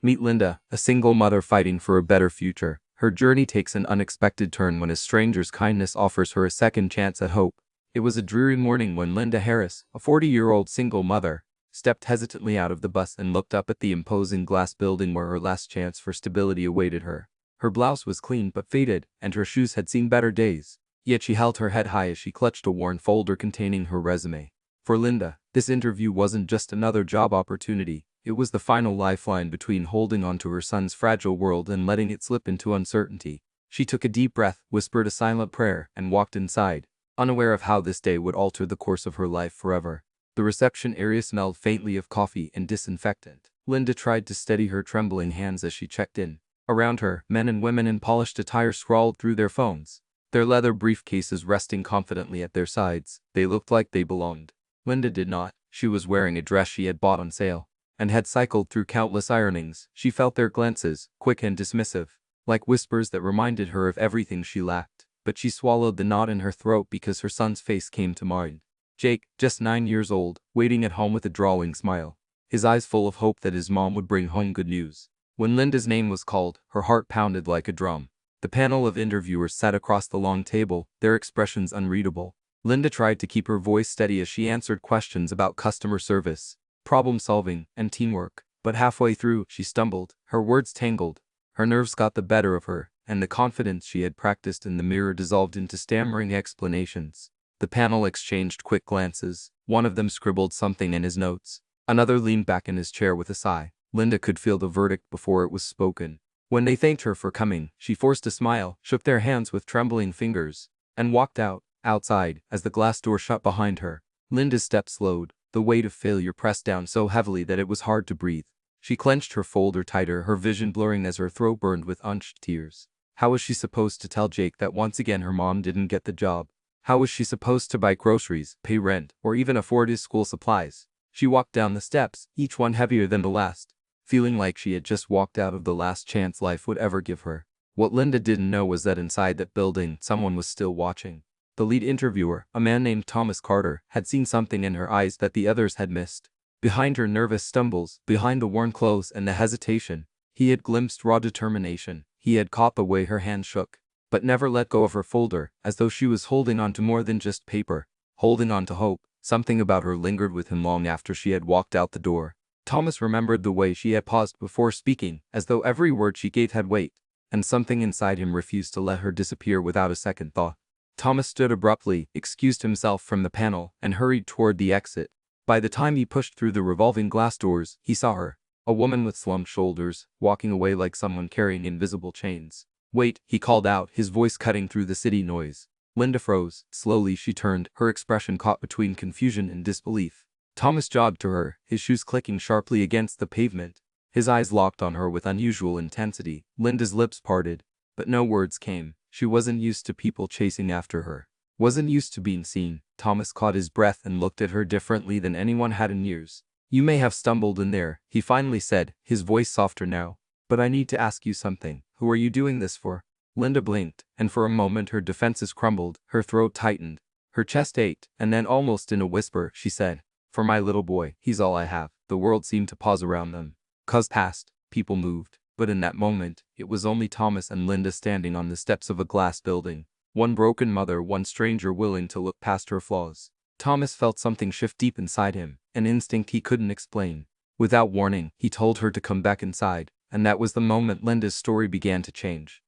Meet Linda, a single mother fighting for a better future. Her journey takes an unexpected turn when a stranger's kindness offers her a second chance at hope. It was a dreary morning when Linda Harris, a 40-year-old single mother, stepped hesitantly out of the bus and looked up at the imposing glass building where her last chance for stability awaited her. Her blouse was clean but faded, and her shoes had seen better days. Yet she held her head high as she clutched a worn folder containing her resume. For Linda, this interview wasn't just another job opportunity. It was the final lifeline between holding onto her son's fragile world and letting it slip into uncertainty. She took a deep breath, whispered a silent prayer, and walked inside, unaware of how this day would alter the course of her life forever. The reception area smelled faintly of coffee and disinfectant. Linda tried to steady her trembling hands as she checked in. Around her, men and women in polished attire scrawled through their phones, their leather briefcases resting confidently at their sides. They looked like they belonged. Linda did not. She was wearing a dress she had bought on sale and had cycled through countless ironings. She felt their glances, quick and dismissive, like whispers that reminded her of everything she lacked. But she swallowed the knot in her throat because her son's face came to mind. Jake, just 9 years old, waiting at home with a drawling smile, his eyes full of hope that his mom would bring home good news. When Linda's name was called, her heart pounded like a drum. The panel of interviewers sat across the long table, their expressions unreadable. Linda tried to keep her voice steady as she answered questions about customer service, problem-solving, and teamwork. But halfway through, she stumbled, her words tangled, her nerves got the better of her, and the confidence she had practiced in the mirror dissolved into stammering explanations. The panel exchanged quick glances. One of them scribbled something in his notes. Another leaned back in his chair with a sigh. Linda could feel the verdict before it was spoken. When they thanked her for coming, she forced a smile, shook their hands with trembling fingers, and walked out. Outside, as the glass door shut behind her, Linda's steps slowed, the weight of failure pressed down so heavily that it was hard to breathe. She clenched her folder tighter, her vision blurring as her throat burned with unshed tears. How was she supposed to tell Jake that once again her mom didn't get the job? How was she supposed to buy groceries, pay rent, or even afford his school supplies? She walked down the steps, each one heavier than the last, feeling like she had just walked out of the last chance life would ever give her. What Linda didn't know was that inside that building, someone was still watching. The lead interviewer, a man named Thomas Carter, had seen something in her eyes that the others had missed. Behind her nervous stumbles, behind the worn clothes and the hesitation, he had glimpsed raw determination. He had caught the way her hand shook, but never let go of her folder, as though she was holding on to more than just paper, holding on to hope. Something about her lingered with him long after she had walked out the door. Thomas remembered the way she had paused before speaking, as though every word she gave had weight, and something inside him refused to let her disappear without a second thought. Thomas stood abruptly, excused himself from the panel, and hurried toward the exit. By the time he pushed through the revolving glass doors, he saw her, a woman with slumped shoulders, walking away like someone carrying invisible chains. "Wait," he called out, his voice cutting through the city noise. Linda froze. Slowly she turned, her expression caught between confusion and disbelief. Thomas jogged to her, his shoes clicking sharply against the pavement. His eyes locked on her with unusual intensity. Linda's lips parted, but no words came. She wasn't used to people chasing after her. Wasn't used to being seen. Thomas caught his breath and looked at her differently than anyone had in years. "You may have stumbled in there," he finally said, his voice softer now. "But I need to ask you something. Who are you doing this for?" Linda blinked, and for a moment her defenses crumbled, her throat tightened, her chest ached, and then almost in a whisper, she said, "For my little boy, he's all I have." The world seemed to pause around them. Cars passed, people moved, but in that moment, it was only Thomas and Linda standing on the steps of a glass building. One broken mother, one stranger willing to look past her flaws. Thomas felt something shift deep inside him, an instinct he couldn't explain. Without warning, he told her to come back inside, and that was the moment Linda's story began to change.